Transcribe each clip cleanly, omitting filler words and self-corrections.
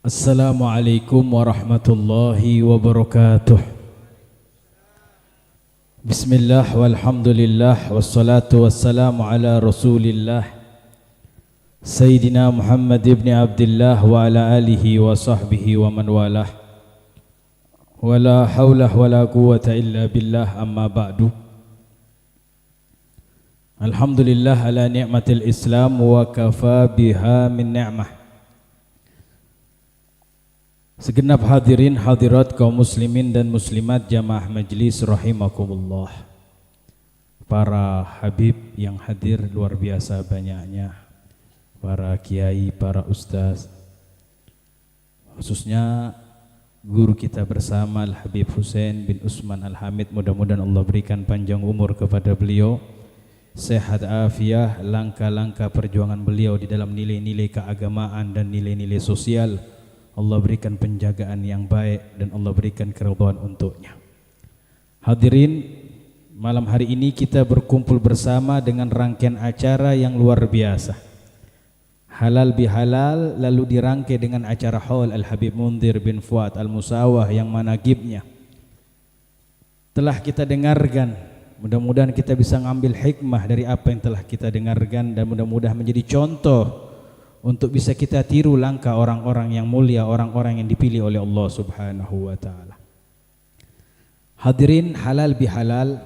Assalamualaikum warahmatullahi wabarakatuh. Bismillah walhamdulillah wassalatu wassalamu ala rasulillah Sayyidina Muhammad ibn Abdullah wa ala alihi wa sahbihi wa man walah. Wala hawla wala quwwata illa billah, amma ba'du. Alhamdulillah ala ni'matil Islam wa kafa biha min ni'mah. Segenap hadirin hadirat kaum muslimin dan muslimat jamaah majlis rahimakumullah. Para habib yang hadir luar biasa banyaknya, para kiai, para ustaz, khususnya guru kita bersama Al-Habib Husain bin Usman Al-Hamid. Mudah-mudahan Allah berikan panjang umur kepada beliau, sehat afiah, langkah-langkah perjuangan beliau di dalam nilai-nilai keagamaan dan nilai-nilai sosial Allah berikan penjagaan yang baik dan Allah berikan keridhaan untuknya. Hadirin, malam hari ini kita berkumpul bersama dengan rangkaian acara yang luar biasa. Halal bihalal, lalu dirangkai dengan acara haul Al-Habib Mundhir bin Fuad Al-Musawah yang manaqibnya telah kita dengarkan. Mudah-mudahan kita bisa ngambil hikmah dari apa yang telah kita dengarkan dan mudah-mudahan menjadi contoh untuk bisa kita tiru langkah orang-orang yang mulia, orang-orang yang dipilih oleh Allah Subhanahu wa ta'ala. Hadirin, halal bihalal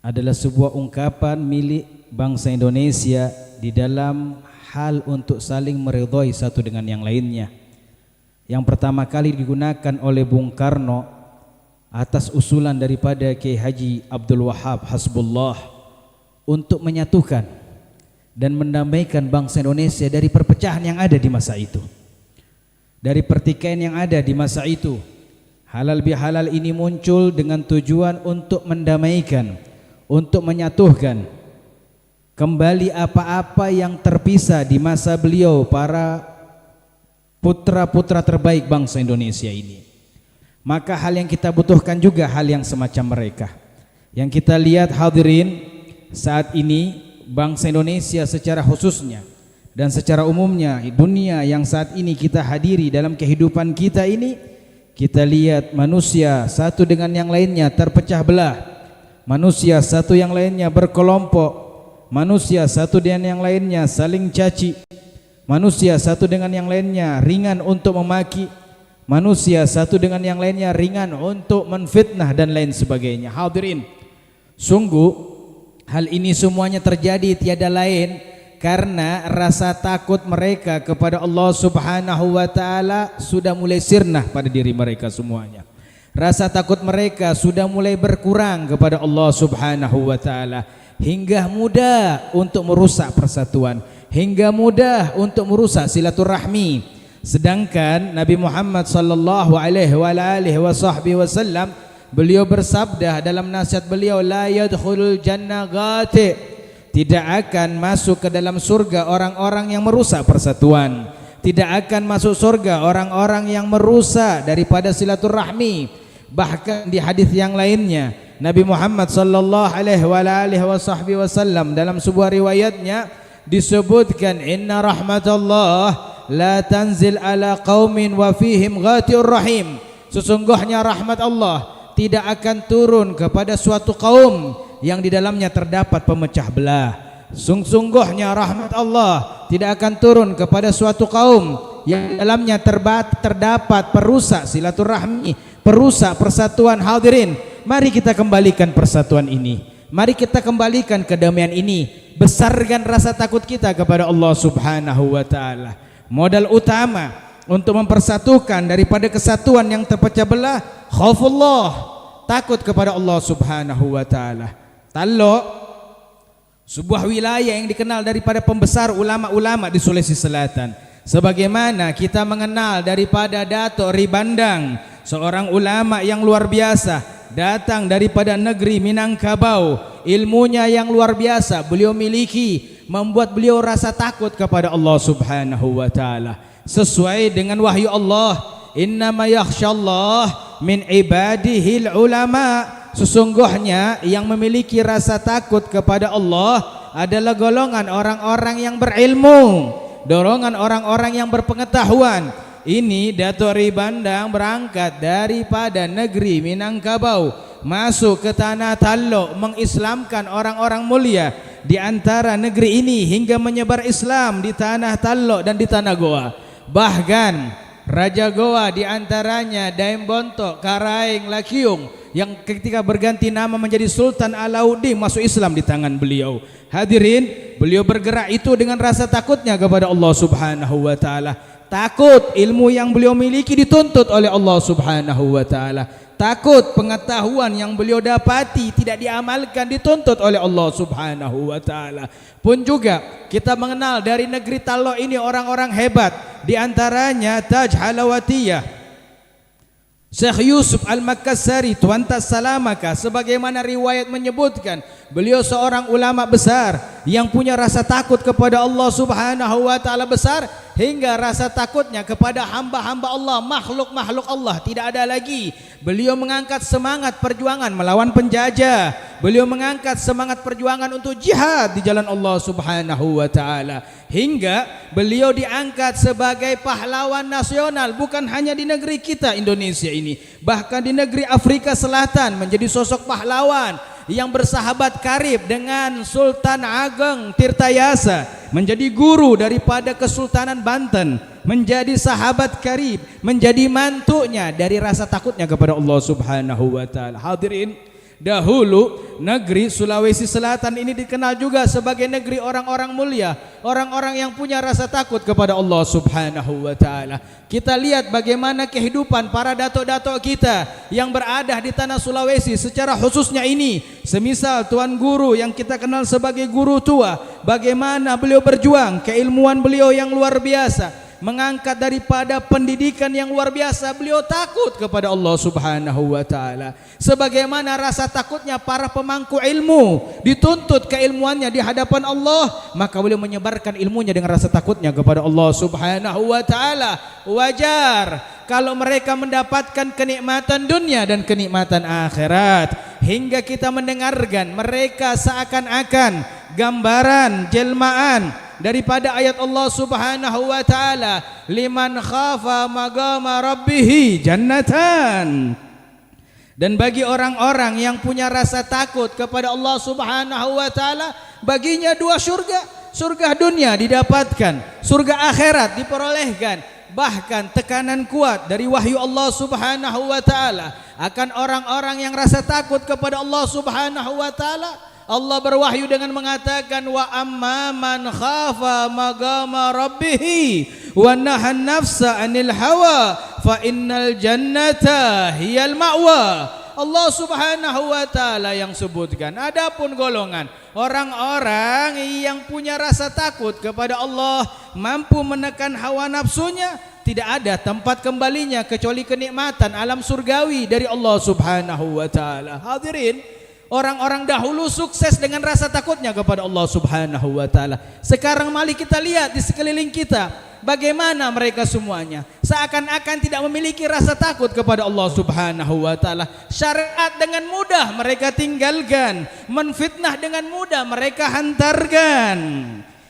adalah sebuah ungkapan milik bangsa Indonesia di dalam hal untuk saling meridhai satu dengan yang lainnya. Yang pertama kali digunakan oleh Bung Karno atas usulan daripada Kiai Haji Abdul Wahab Hasbullah untuk menyatukan dan mendamaikan bangsa Indonesia dari perpecahan yang ada di masa itu, dari pertikaian yang ada di masa itu. Halal bihalal ini muncul dengan tujuan untuk mendamaikan, untuk menyatukan kembali apa-apa yang terpisah di masa beliau, para putra-putra terbaik bangsa Indonesia ini. Maka hal yang kita butuhkan juga hal yang semacam mereka. Yang kita lihat hadirin, saat ini bangsa Indonesia secara khususnya dan secara umumnya dunia yang saat ini kita hadiri dalam kehidupan kita ini, kita lihat manusia satu dengan yang lainnya terpecah belah, manusia satu yang lainnya berkelompok, manusia satu dengan yang lainnya saling caci, manusia satu dengan yang lainnya ringan untuk memaki, manusia satu dengan yang lainnya ringan untuk menfitnah dan lain sebagainya. Hadirin, sungguh hal ini semuanya terjadi tiada lain karena rasa takut mereka kepada Allah Subhanahu wa ta'ala sudah mulai sirna pada diri mereka semuanya. Rasa takut mereka sudah mulai berkurang kepada Allah Subhanahu wa ta'ala, hingga mudah untuk merusak persatuan, hingga mudah untuk merusak silaturahmi. Sedangkan Nabi Muhammad sallallahu alaihi wasallam beliau bersabda dalam nasihat beliau, la yadkhulul jannah ghati, tidak akan masuk ke dalam surga orang-orang yang merusak persatuan, tidak akan masuk surga orang-orang yang merusak daripada silaturahmi. Bahkan di hadis yang lainnya Nabi Muhammad sallallahu alaihi wasallam dalam sebuah riwayatnya disebutkan, inna rahmatullah la tanzil ala qaumin wa fihim ghatiur rahim, sesungguhnya rahmat Allah tidak akan turun kepada suatu kaum yang di dalamnya terdapat pemecah belah. Sungguhnya rahmat Allah tidak akan turun kepada suatu kaum yang di dalamnya terdapat perusak silaturahmi, perusak persatuan. Hadirin, mari kita kembalikan persatuan ini, mari kita kembalikan kedamaian ini, besarkan rasa takut kita kepada Allah Subhanahu wa ta'ala. Modal utama untuk mempersatukan daripada kesatuan yang terpecah belah, khaufullah, takut kepada Allah Subhanahu wa ta'ala. Talok, sebuah wilayah yang dikenal daripada pembesar ulama-ulama di Sulawesi Selatan. Sebagaimana kita mengenal daripada Dato' Ribandang, seorang ulama yang luar biasa, datang daripada negeri Minangkabau. Ilmunya yang luar biasa beliau miliki, membuat beliau rasa takut kepada Allah Subhanahu wa ta'ala. Sesuai dengan wahyu Allah, innama yakhsyallah min ibadihil ulama, sesungguhnya yang memiliki rasa takut kepada Allah adalah golongan orang-orang yang berilmu, dorongan orang-orang yang berpengetahuan. Ini Datuk Ri Bandang berangkat daripada negeri Minangkabau masuk ke tanah Talok, mengislamkan orang-orang mulia di antara negeri ini hingga menyebar Islam di tanah Talok dan di tanah Goa. Bahkan Raja Goa di antaranya Daim Bontok, Karaing, Lakiung yang ketika berganti nama menjadi Sultan Alauddin masuk Islam di tangan beliau. Hadirin, beliau bergerak itu dengan rasa takutnya kepada Allah Subhanahu wa taala. Takut ilmu yang beliau miliki dituntut oleh Allah Subhanahu wa taala. Takut pengetahuan yang beliau dapati tidak diamalkan dituntut oleh Allah Subhanahu wa taala. Pun juga kita mengenal dari negeri Talok ini orang-orang hebat, di antaranya Taj Halawatiyah, Syekh Yusuf Al-Makassari, Tuan Tas Salamaka, sebagaimana riwayat menyebutkan beliau seorang ulama besar yang punya rasa takut kepada Allah Subhanahu wa taala besar hingga rasa takutnya kepada hamba-hamba Allah, makhluk-makhluk Allah tidak ada lagi. Beliau mengangkat semangat perjuangan melawan penjajah. Beliau mengangkat semangat perjuangan untuk jihad di jalan Allah Subhanahu wa taala hingga beliau diangkat sebagai pahlawan nasional bukan hanya di negeri kita Indonesia ini, bahkan di negeri Afrika Selatan menjadi sosok pahlawan yang bersahabat karib dengan Sultan Ageng Tirtayasa, menjadi guru daripada Kesultanan Banten, menjadi sahabat karib, menjadi mantunya dari rasa takutnya kepada Allah Subhanahu wa taala. Hadirin, dahulu negeri Sulawesi Selatan ini dikenal juga sebagai negeri orang-orang mulia, orang-orang yang punya rasa takut kepada Allah Subhanahu wa taala. Kita lihat bagaimana kehidupan para datuk-datuk kita yang berada di tanah Sulawesi secara khususnya ini, semisal Tuan Guru yang kita kenal sebagai guru tua, bagaimana beliau berjuang, keilmuan beliau yang luar biasa, mengangkat daripada pendidikan yang luar biasa. Beliau takut kepada Allah Subhanahu wa taala. Sebagaimana rasa takutnya para pemangku ilmu dituntut keilmuannya di hadapan Allah, maka beliau menyebarkan ilmunya dengan rasa takutnya kepada Allah Subhanahu wa taala. Wajar kalau mereka mendapatkan kenikmatan dunia dan kenikmatan akhirat, hingga kita mendengarkan mereka seakan-akan gambaran jelmaan daripada ayat Allah Subhanahu wa taala, liman khafa maqama rabbih jannatan. Dan bagi orang-orang yang punya rasa takut kepada Allah Subhanahu wa taala, baginya dua surga. Surga dunia didapatkan, surga akhirat diperolehkan. Bahkan tekanan kuat dari wahyu Allah Subhanahu wa taala akan orang-orang yang rasa takut kepada Allah Subhanahu wa taala. Allah berwahyu dengan mengatakan, wa amma man khafa maqama rabbih wa nahan nafsa 'anil hawa fa innal jannata hiyal ma'wa. Allah Subhanahu wa taala yang sebutkan. Adapun golongan orang-orang yang punya rasa takut kepada Allah, mampu menekan hawa nafsunya, tidak ada tempat kembalinya kecuali kenikmatan alam surgawi dari Allah Subhanahu wa taala. Hadirin, orang-orang dahulu sukses dengan rasa takutnya kepada Allah Subhanahu wa taala. Sekarang mari kita lihat di sekeliling kita, bagaimana mereka semuanya seakan-akan tidak memiliki rasa takut kepada Allah Subhanahu wa taala. Syariat dengan mudah mereka tinggalkan, menfitnah dengan mudah mereka hantarkan,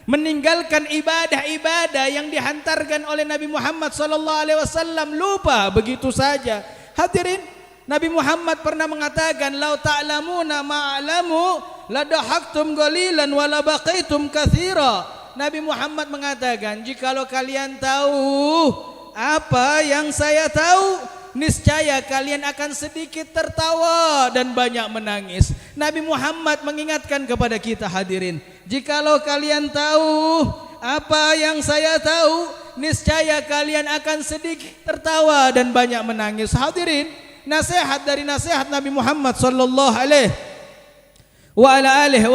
meninggalkan ibadah-ibadah yang dihantarkan oleh Nabi Muhammad sallallahu alaihi wasallam, lupa begitu saja. Hadirin, Nabi Muhammad pernah mengatakan, lau ta'lamuna ma'alamu ladahaktum qalilan wa labaqaitum katsira. Nabi Muhammad mengatakan, jikalau kalian tahu apa yang saya tahu, niscaya kalian akan sedikit tertawa dan banyak menangis. Nabi Muhammad mengingatkan kepada kita, hadirin, jikalau kalian tahu apa yang saya tahu, niscaya kalian akan sedikit tertawa dan banyak menangis. Hadirin, nasihat dari nasihat Nabi Muhammad sallallahu alaihi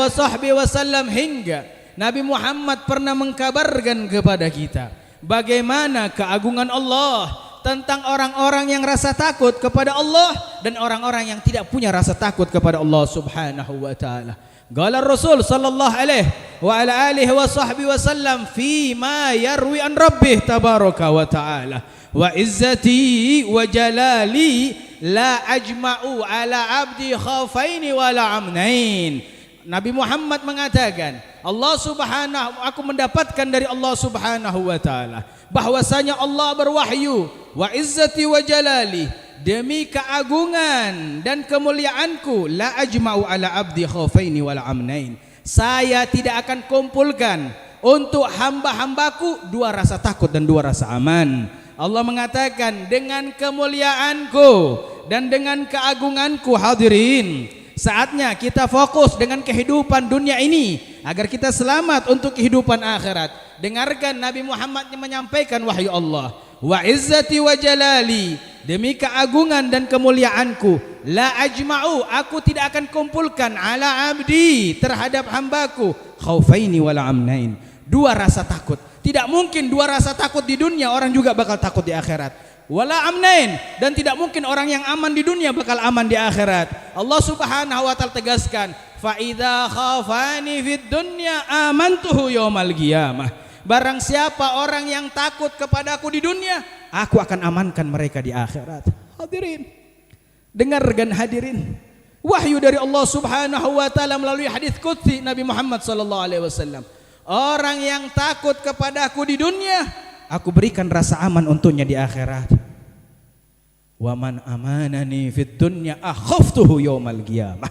wasallam, hingga Nabi Muhammad pernah mengkabarkan kepada kita bagaimana keagungan Allah tentang orang-orang yang rasa takut kepada Allah dan orang-orang yang tidak punya rasa takut kepada Allah Subhanahu wa taala. Qala Rasul sallallahu alaihi wasallam fi ma yarwi an rabbih tabaraka wa taala, wa izzati wa jalali la ajma'u ala abdi khaufaini wala amnain. Nabi Muhammad mengatakan, aku mendapatkan dari Allah Subhanahu wa taala bahwasanya Allah berwahyu, wa izzati wa jalali, demi keagungan dan kemuliaanku, la ajma'u ala abdi khaufaini wal amnain, saya tidak akan kumpulkan untuk hamba-hambaku dua rasa takut dan dua rasa aman. Allah mengatakan, dengan kemuliaanku dan dengan keagunganku, hadirin, saatnya kita fokus dengan kehidupan dunia ini agar kita selamat untuk kehidupan akhirat. Dengarkan Nabi Muhammad menyampaikan wahyu Allah, wa izzati wa jalali, demi keagungan dan kemuliaanku, la ajma'u, aku tidak akan kumpulkan ala abdi, terhadap hambaku, khaufaini wal amnain, dua rasa takut. Tidak mungkin dua rasa takut di dunia orang juga bakal takut di akhirat. Wala amnain, dan tidak mungkin orang yang aman di dunia bakal aman di akhirat. Allah Subhanahu wa taala tegaskan, fa idza khafani fid dunya amantuhu yaumal qiyamah. Barang siapa orang yang takut kepadaku di dunia, aku akan amankan mereka di akhirat. Hadirin, dengarkan hadirin, wahyu dari Allah Subhanahu wa taala melalui hadis qudsi Nabi Muhammad sallallahu alaihi wasallam. Orang yang takut kepadaku di dunia, aku berikan rasa aman untuknya di akhirat. Wa man amanani fid dunya akhaftuhu yaumal qiyamah.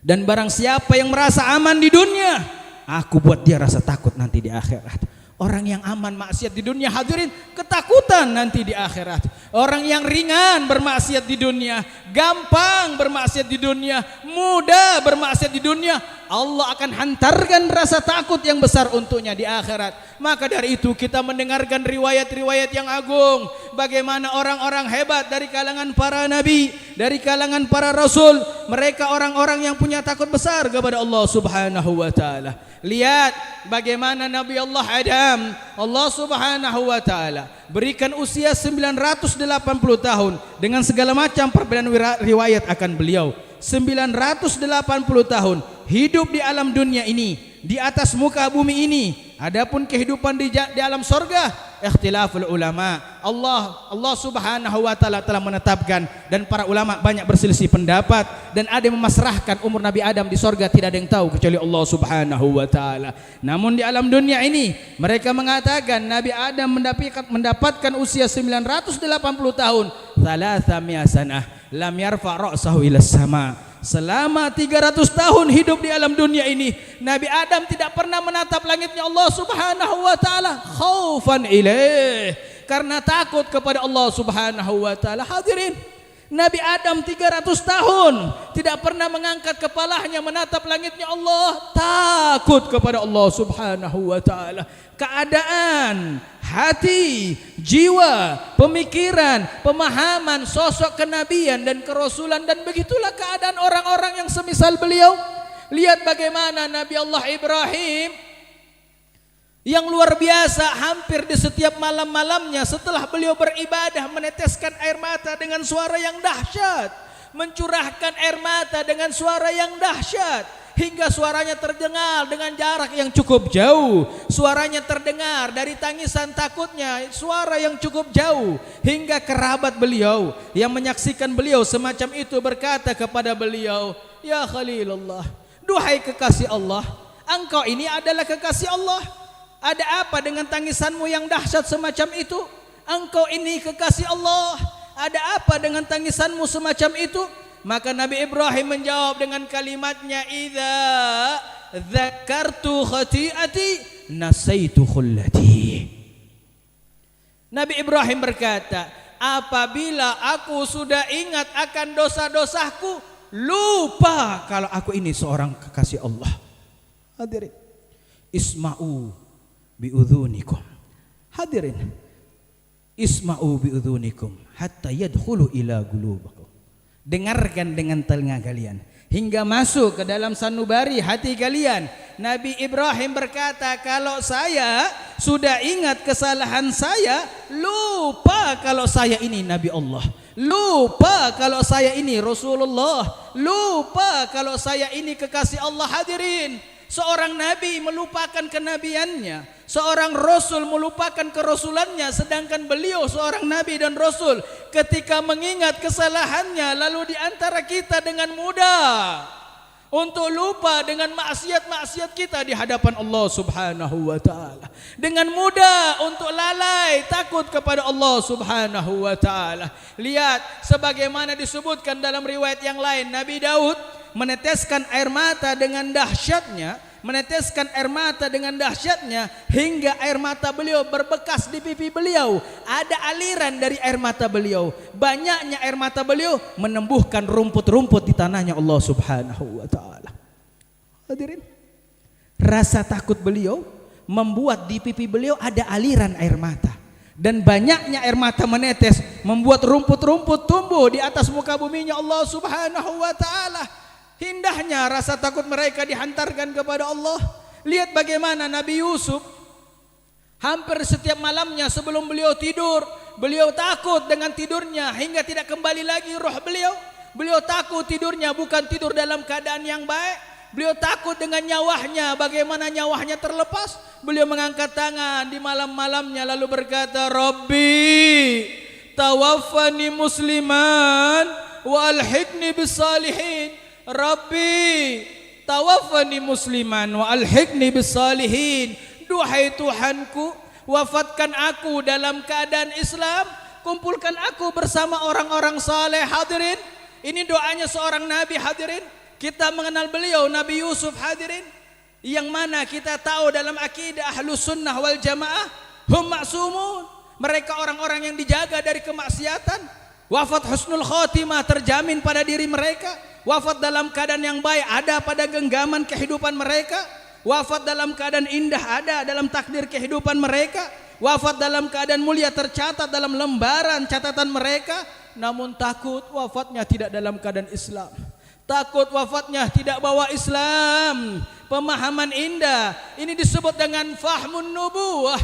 Dan barang siapa yang merasa aman di dunia, aku buat dia rasa takut nanti di akhirat. Orang yang aman maksiat di dunia, hadirin, ketakutan nanti di akhirat. Orang yang ringan bermaksiat di dunia, gampang bermaksiat di dunia, mudah bermaksiat di dunia, Allah akan hantarkan rasa takut yang besar untuknya di akhirat. Maka dari itu kita mendengarkan riwayat-riwayat yang agung, bagaimana orang-orang hebat dari kalangan para nabi, dari kalangan para rasul, mereka orang-orang yang punya takut besar kepada Allah Subhanahu wa taala. Lihat bagaimana Nabi Allah Adam, Allah Subhanahu wa taala berikan usia 980 tahun dengan segala macam perbedaan riwayat akan beliau. 980 tahun hidup di alam dunia ini, di atas muka bumi ini. Adapun kehidupan di alam sorga, ikhtilaful ulama. Allah Subhanahu wa taala telah menetapkan, dan para ulama banyak berselisih pendapat, dan ada yang memasrahkan umur Nabi Adam di sorga tidak ada yang tahu kecuali Allah Subhanahu wa taala. Namun di alam dunia ini mereka mengatakan Nabi Adam mendapatkan usia 980 tahun, 300 sanah, lam yarfa ra'sahu ila sama. Selama 300 tahun hidup di alam dunia ini, Nabi Adam tidak pernah menatap langitnya Allah Subhanahu wa taala khaufan ilaih, karena takut kepada Allah Subhanahu wa taala. Hadirin, Nabi Adam 300 tahun tidak pernah mengangkat kepalanya menatap langitnya Allah, takut kepada Allah Subhanahu wa taala. Keadaan hati, jiwa, pemikiran, pemahaman sosok kenabian dan kerasulan, dan begitulah keadaan orang-orang yang semisal beliau. Lihat bagaimana Nabi Allah Ibrahim yang luar biasa, hampir di setiap malam-malamnya setelah beliau beribadah meneteskan air mata dengan suara yang dahsyat, mencurahkan air mata dengan suara yang dahsyat, hingga suaranya terdengar dengan jarak yang cukup jauh. Suaranya terdengar dari tangisan takutnya, suara yang cukup jauh, hingga kerabat beliau yang menyaksikan beliau semacam itu berkata kepada beliau, ya Khalilullah, duhai kekasih Allah, engkau ini adalah kekasih Allah. Ada apa dengan tangisanmu yang dahsyat semacam itu? Engkau ini kekasih Allah, ada apa dengan tangisanmu semacam itu? Maka Nabi Ibrahim menjawab dengan kalimatnya, idza dzakartu khati'ati nasaitu khullati. Nabi Ibrahim berkata, apabila aku sudah ingat akan dosa-dosaku, lupa kalau aku ini seorang kekasih Allah. Hadirin, isma'u biudhunikum. Hadirin, isma'u biudhunikum hatta yadkhulu ila qulubikum. Dengarkan dengan telinga kalian hingga masuk ke dalam sanubari hati kalian. Nabi Ibrahim berkata, kalau saya sudah ingat kesalahan saya, lupa kalau saya ini Nabi Allah, lupa kalau saya ini Rasulullah, lupa kalau saya ini kekasih Allah. Hadirin, seorang nabi melupakan kenabiannya, seorang rasul melupakan kerasulannya, sedangkan beliau seorang nabi dan rasul ketika mengingat kesalahannya lalu di antara kita dengan mudah untuk lupa dengan maksiat-maksiat kita di hadapan Allah Subhanahu wa taala. Dengan mudah untuk lalai takut kepada Allah Subhanahu wa taala. Lihat sebagaimana disebutkan dalam riwayat yang lain, Nabi Daud meneteskan air mata dengan dahsyatnya, hingga air mata beliau berbekas di pipi beliau. Ada aliran dari air mata beliau. Banyaknya air mata beliau menumbuhkan rumput-rumput di tanahnya Allah Subhanahu wa taala. Hadirin, rasa takut beliau membuat di pipi beliau ada aliran air mata, dan banyaknya air mata menetes membuat rumput-rumput tumbuh di atas muka buminya Allah Subhanahu wa taala. Indahnya rasa takut mereka dihantarkan kepada Allah. Lihat bagaimana Nabi Yusuf, hampir setiap malamnya sebelum beliau tidur, beliau takut dengan tidurnya hingga tidak kembali lagi roh beliau. Beliau takut tidurnya bukan tidur dalam keadaan yang baik. Beliau takut dengan nyawanya, bagaimana nyawanya terlepas. Beliau mengangkat tangan di malam-malamnya lalu berkata, Rabbi tawaffani musliman wa alhiqni bisalihin. Rabbi tawaffani musliman wa alhiqni bisalihin. Duhai Tuhanku, wafatkan aku dalam keadaan Islam, kumpulkan aku bersama orang-orang saleh. Hadirin, ini doanya seorang nabi. Hadirin, kita mengenal beliau Nabi Yusuf. Hadirin, yang mana kita tahu dalam akidah Ahlus Sunnah wal Jamaah, hum ma'sumun, mereka orang-orang yang dijaga dari kemaksiatan. Wafat husnul khotimah terjamin pada diri mereka. Wafat dalam keadaan yang baik ada pada genggaman kehidupan mereka. Wafat dalam keadaan indah ada dalam takdir kehidupan mereka. Wafat dalam keadaan mulia tercatat dalam lembaran catatan mereka. Namun takut wafatnya tidak dalam keadaan Islam. Takut wafatnya tidak bawa Islam, pemahaman indah. Ini disebut dengan fahmun nubuwah,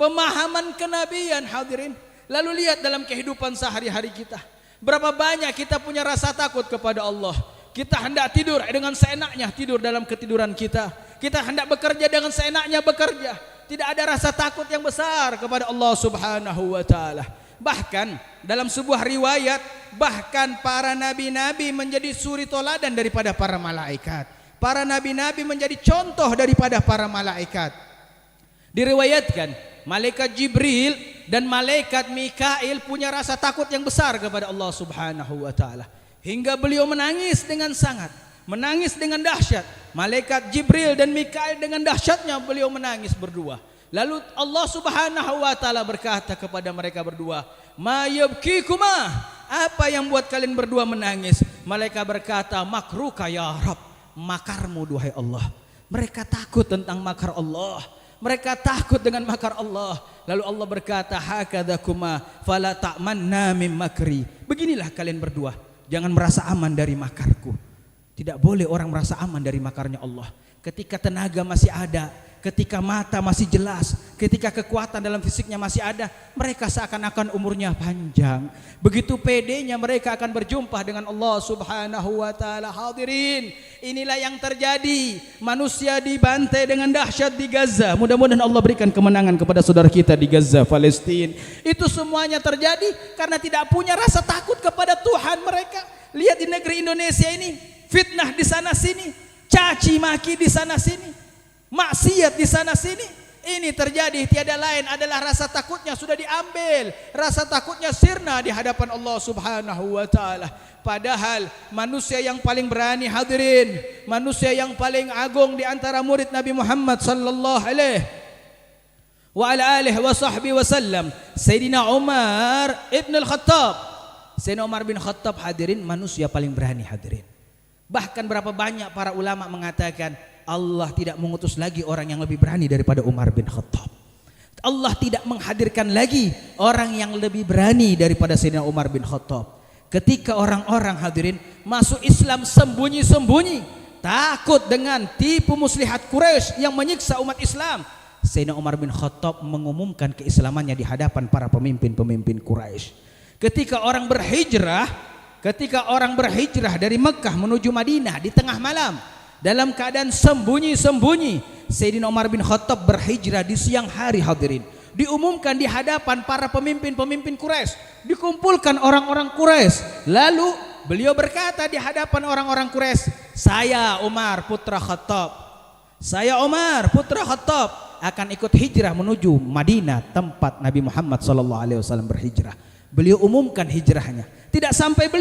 pemahaman kenabian. Hadirin, lalu lihat dalam kehidupan sehari-hari kita, berapa banyak kita punya rasa takut kepada Allah. Kita hendak tidur dengan seenaknya tidur dalam ketiduran kita. Kita hendak bekerja dengan seenaknya bekerja. Tidak ada rasa takut yang besar kepada Allah Subhanahu wa taala. Bahkan dalam sebuah riwayat, bahkan para nabi-nabi menjadi suri toladan daripada para malaikat. Para nabi-nabi menjadi contoh daripada para malaikat. Diriwayatkan malaikat Jibril dan malaikat Mikail punya rasa takut yang besar kepada Allah Subhanahu wa taala, hingga beliau menangis dengan sangat, menangis dengan dahsyat. Malaikat Jibril dan Mikail dengan dahsyatnya beliau menangis berdua. Lalu Allah Subhanahu wa taala berkata kepada mereka berdua, "Ma yabkikuma?" Apa yang buat kalian berdua menangis? Malaikat berkata, "Makruka ya Rabb." Makarmu duhai Allah. Mereka takut tentang makar Allah. Mereka takut dengan makar Allah. Lalu Allah berkata, "Hakadzakuma fala ta'manna mim makri." Beginilah kalian berdua, jangan merasa aman dari makarku. Tidak boleh orang merasa aman dari makarnya Allah. Ketika tenaga masih ada, ketika mata masih jelas, ketika kekuatan dalam fisiknya masih ada, mereka seakan-akan umurnya panjang. Begitu pedenya mereka akan berjumpa dengan Allah Subhanahu wa taala. Hadirin, inilah yang terjadi. Manusia dibantai dengan dahsyat di Gaza. Mudah-mudahan Allah berikan kemenangan kepada saudara kita di Gaza, Palestina. Itu semuanya terjadi karena tidak punya rasa takut kepada Tuhan mereka. Lihat di negeri Indonesia ini, fitnah di sana sini, caci maki di sana sini, maksiat di sana sini. Ini terjadi tiada lain adalah rasa takutnya sudah diambil, rasa takutnya sirna di hadapan Allah Subhanahu wa taala. Padahal manusia yang paling berani, hadirin, manusia yang paling agung di antara murid Nabi Muhammad sallallahu alaihi wa ala alihi wa sahbihi wasallam, Sayyidina Umar ibn al-Khattab. Sayyidina Umar bin Khattab, hadirin, manusia paling berani, hadirin. Bahkan berapa banyak para ulama mengatakan Allah tidak mengutus lagi orang yang lebih berani daripada Umar bin Khattab. Allah tidak menghadirkan lagi orang yang lebih berani daripada Sayyidina Umar bin Khattab. Ketika orang-orang, hadirin, masuk Islam sembunyi-sembunyi, takut dengan tipu muslihat Quraisy yang menyiksa umat Islam, Sayyidina Umar bin Khattab mengumumkan keislamannya di hadapan para pemimpin-pemimpin Quraisy. Ketika orang berhijrah dari Mekah menuju Madinah di tengah malam, dalam keadaan sembunyi-sembunyi, Sayyidina Umar bin Khattab berhijrah di siang hari, hadirin. Diumumkan di hadapan para pemimpin-pemimpin Quraisy, dikumpulkan orang-orang Quraisy. Lalu beliau berkata di hadapan orang-orang Quraisy, saya Umar putra Khattab, saya Umar putra Khattab akan ikut hijrah menuju Madinah, tempat Nabi Muhammad SAW berhijrah. Beliau umumkan hijrahnya. Tidak sampai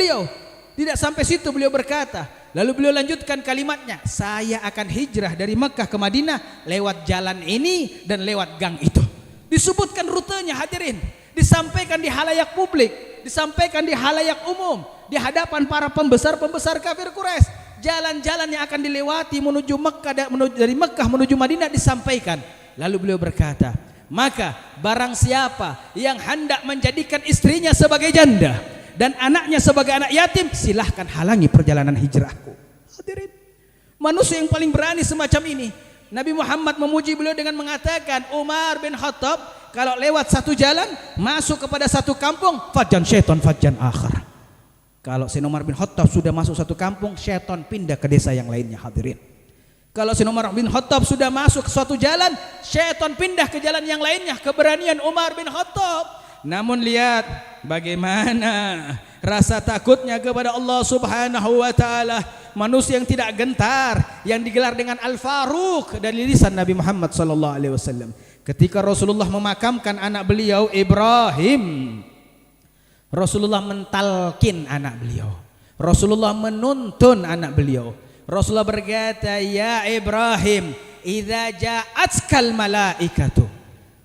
situ beliau berkata, lalu beliau lanjutkan kalimatnya, saya akan hijrah dari Mekah ke Madinah lewat jalan ini dan lewat gang itu. Disebutkan rutenya hadirin, disampaikan di halayak publik, disampaikan di halayak umum, di hadapan para pembesar-pembesar kafir Quraisy. Jalan-jalan yang akan dilewati menuju Mekah, dari Mekah menuju Madinah disampaikan. Lalu beliau berkata, maka barang siapa yang hendak menjadikan istrinya sebagai janda dan anaknya sebagai anak yatim, silahkan halangi perjalanan hijrahku. Hadirin, manusia yang paling berani semacam ini. Nabi Muhammad memuji beliau dengan mengatakan, Umar bin Khattab kalau lewat satu jalan masuk kepada satu kampung, fajjan syaitan fajjan akhar. Kalau Sayyidina Umar bin Khattab sudah masuk satu kampung, syaitan pindah ke desa yang lainnya. Hadirin, kalau Sayyidina Umar bin Khattab sudah masuk ke suatu jalan, syaitan pindah ke jalan yang lainnya. Keberanian Umar bin Khattab. Namun lihat bagaimana rasa takutnya kepada Allah Subhanahu wa taala. Manusia yang tidak gentar, yang digelar dengan Al-Faruq dari lisan Nabi Muhammad sallallahu alaihi wasallam. Ketika Rasulullah memakamkan anak beliau Ibrahim, Rasulullah mentalkin anak beliau, Rasulullah menuntun anak beliau. Rasulullah berkata, ya Ibrahim, idza ja'atskal malaikatu,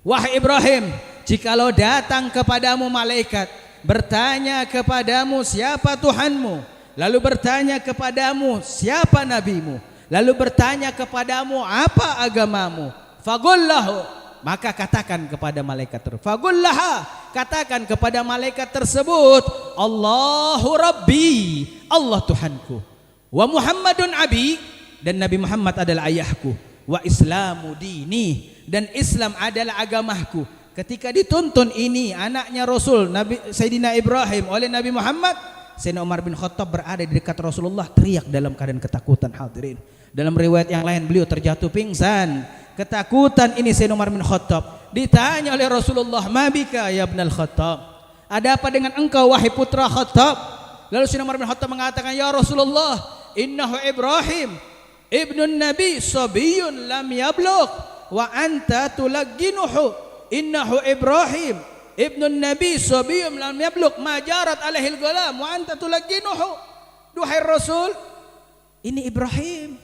wahai Ibrahim, jikalau datang kepadamu malaikat bertanya kepadamu siapa Tuhanmu, lalu bertanya kepadamu siapa nabimu, lalu bertanya kepadamu apa agamamu, fagullahu, maka katakan kepada malaikat tersebut, fagullaha, katakan kepada malaikat tersebut, Allahu Rabbi, Allah Tuhanku, wa Muhammadun abi, dan Nabi Muhammad adalah ayahku, wa Islamu dini, dan Islam adalah agamaku. Ketika dituntun ini anaknya Rasul Nabi Sayyidina Ibrahim oleh Nabi Muhammad, Sayyidina Umar bin Khattab berada di dekat Rasulullah, teriak dalam keadaan ketakutan. Hadirin, dalam riwayat yang lain beliau terjatuh pingsan. Ketakutan ini Sayyidina Umar bin Khattab. Ditanya oleh Rasulullah, mabika ya ibnal Khattab, ada apa dengan engkau wahai putra Khattab? Lalu Sayyidina Umar bin Khattab mengatakan, ya Rasulullah, innahu Ibrahim ibnun Nabi sabiyun lam yablugh wa anta tulagginuhu. Innahu Ibrahim ibnun Nabi sabiyun lam yablugh ma jarat alaihil ghalam wa anta tulagginuhu. Duhai Rasul, ini Ibrahim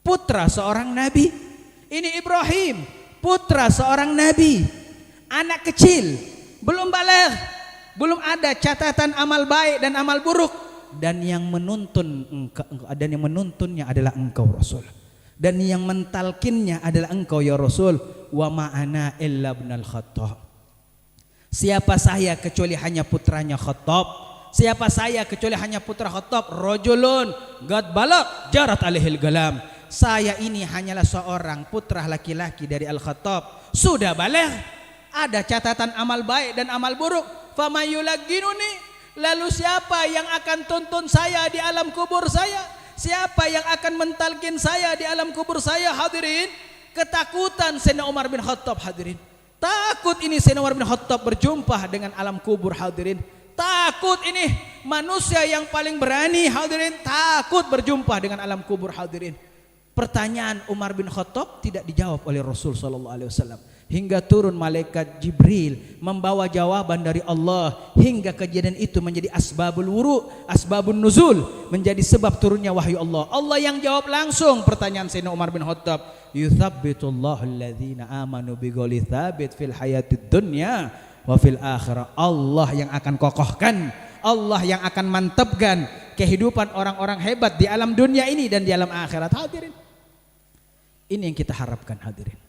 putra seorang nabi. Ini Ibrahim putra seorang nabi, anak kecil, belum baligh, belum ada catatan amal baik dan amal buruk, dan yang menuntunnya adalah engkau Rasul, dan yang mentalkinnya adalah engkau ya Rasul. Wa ma'ana illa ibnal Khattab, siapa saya kecuali hanya putranya Khattab, siapa saya kecuali hanya putra Khattab, rajulun qad balagh jarat alaihil galam, saya ini hanyalah seorang putra laki-laki dari Al-Khattab, sudah baligh, ada catatan amal baik dan amal buruk. Famayulagginuni, lalu siapa yang akan tuntun saya di alam kubur saya? Siapa yang akan mentalkin saya di alam kubur saya? Hadirin, ketakutan Sayyidina Umar bin Khattab. Hadirin, takut ini Sayyidina Umar bin Khattab berjumpa dengan alam kubur. Hadirin, takut ini manusia yang paling berani. Hadirin, takut berjumpa dengan alam kubur. Hadirin, pertanyaan Umar bin Khattab tidak dijawab oleh Rasul sallallahu alaihi wasallam hingga turun malaikat Jibril membawa jawaban dari Allah, hingga kejadian itu menjadi asbabul wuru, asbabun nuzul, menjadi sebab turunnya wahyu Allah. Allah yang jawab langsung pertanyaan Sayyidina Umar bin Khattab, yuthabbitullahu alladhina amanu biqouli tsabit fil hayatid dunya wa fil akhirah. Allah yang akan kokohkan, Allah yang akan mantapkan kehidupan orang-orang hebat di alam dunia ini dan di alam akhirat. Hadirin, ini yang kita harapkan. Hadirin,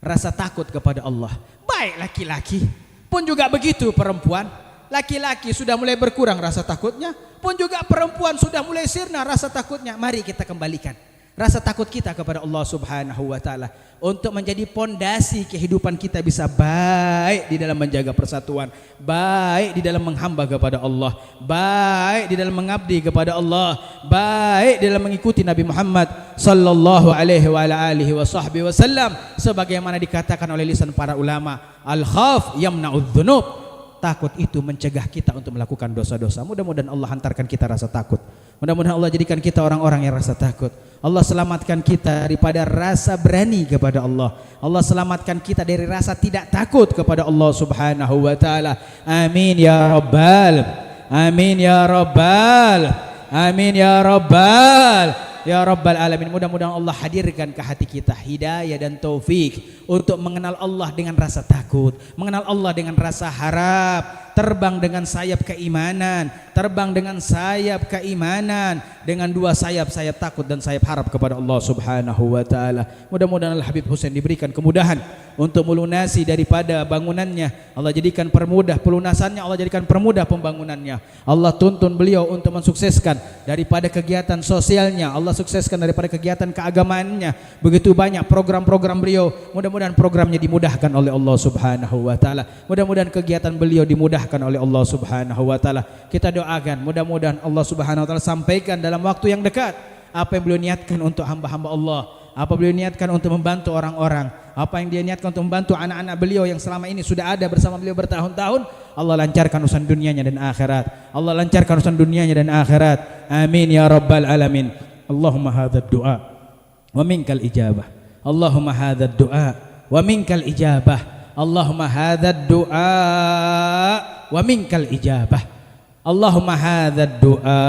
rasa takut kepada Allah, baik laki-laki pun juga begitu, perempuan. Laki-laki sudah mulai berkurang rasa takutnya, pun juga perempuan sudah mulai sirna rasa takutnya. Mari kita kembalikan rasa takut kita kepada Allah Subhanahu wa taala untuk menjadi pondasi kehidupan kita bisa baik di dalam menjaga persatuan, baik di dalam menghamba kepada Allah, baik di dalam mengabdi kepada Allah, baik di dalam mengikuti Nabi Muhammad sallallahu alaihi wa ala alihi wasallam, sebagaimana dikatakan oleh lisan para ulama, al-khauf yamna'udz dzunub, takut itu mencegah kita untuk melakukan dosa-dosa. Mudah-mudahan Allah hantarkan kita rasa takut. Mudah-mudahan Allah jadikan kita orang-orang yang rasa takut. Allah selamatkan kita daripada rasa berani kepada Allah. Allah selamatkan kita dari rasa tidak takut kepada Allah Subhanahu wa taala. Amin ya rabbal. Amin ya rabbal. Amin ya rabbal. Ya rabbal alamin. Mudah-mudahan Allah hadirkan ke hati kita hidayah dan taufik untuk mengenal Allah dengan rasa takut, mengenal Allah dengan rasa harap, terbang dengan sayap keimanan, terbang dengan sayap keimanan, dengan dua sayap, sayap takut dan sayap harap kepada Allah Subhanahu wa taala. Mudah-mudahan Al-Habib Husain diberikan kemudahan untuk melunasi daripada bangunannya. Allah jadikan permudah pelunasannya, Allah jadikan permudah pembangunannya. Allah tuntun beliau untuk mensukseskan daripada kegiatan sosialnya, Allah sukseskan daripada kegiatan keagamaannya. Begitu banyak program-program beliau, mudah-mudahan programnya dimudahkan oleh Allah Subhanahu wa taala. Mudah-mudahan kegiatan beliau dimudahkan oleh Allah Subhanahu wa taala. Kita doakan mudah-mudahan Allah Subhanahu wa taala sampaikan dalam waktu yang dekat apa yang beliau niatkan untuk hamba-hamba Allah, apa beliau niatkan untuk membantu orang-orang, apa yang dia niatkan untuk membantu anak-anak beliau yang selama ini sudah ada bersama beliau bertahun-tahun. Allah lancarkan urusan dunianya dan akhirat. Allah lancarkan urusan dunianya dan akhirat. Amin ya rabbal alamin. Allahumma hadzal du'a wa minkal ijabah. Allahumma hadzal du'a wa minkal ijabah. Allahumma hadzal du'a wa minkal ijabah. Allahumma hadzal du'a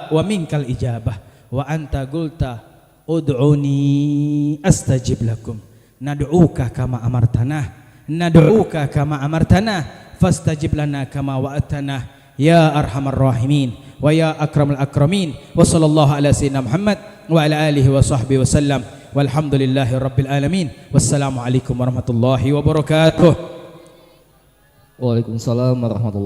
wa minkal ijabah. Wa anta qulta ud'uni astajib lakum. Nad'uka kama amartana, nad'uka kama amartana, fastajib lana kama wa'atana ya arhamar rahimin wa ya akramul akramin. Wa sallallahu ala sayyidina Muhammad wa ala alihi wa sahbihi wasallam. Walhamdulillahi rabbil alamin. Wassalamu alaikum warahmatullahi wabarakatuh. Waalaikumsalam warahmatullahi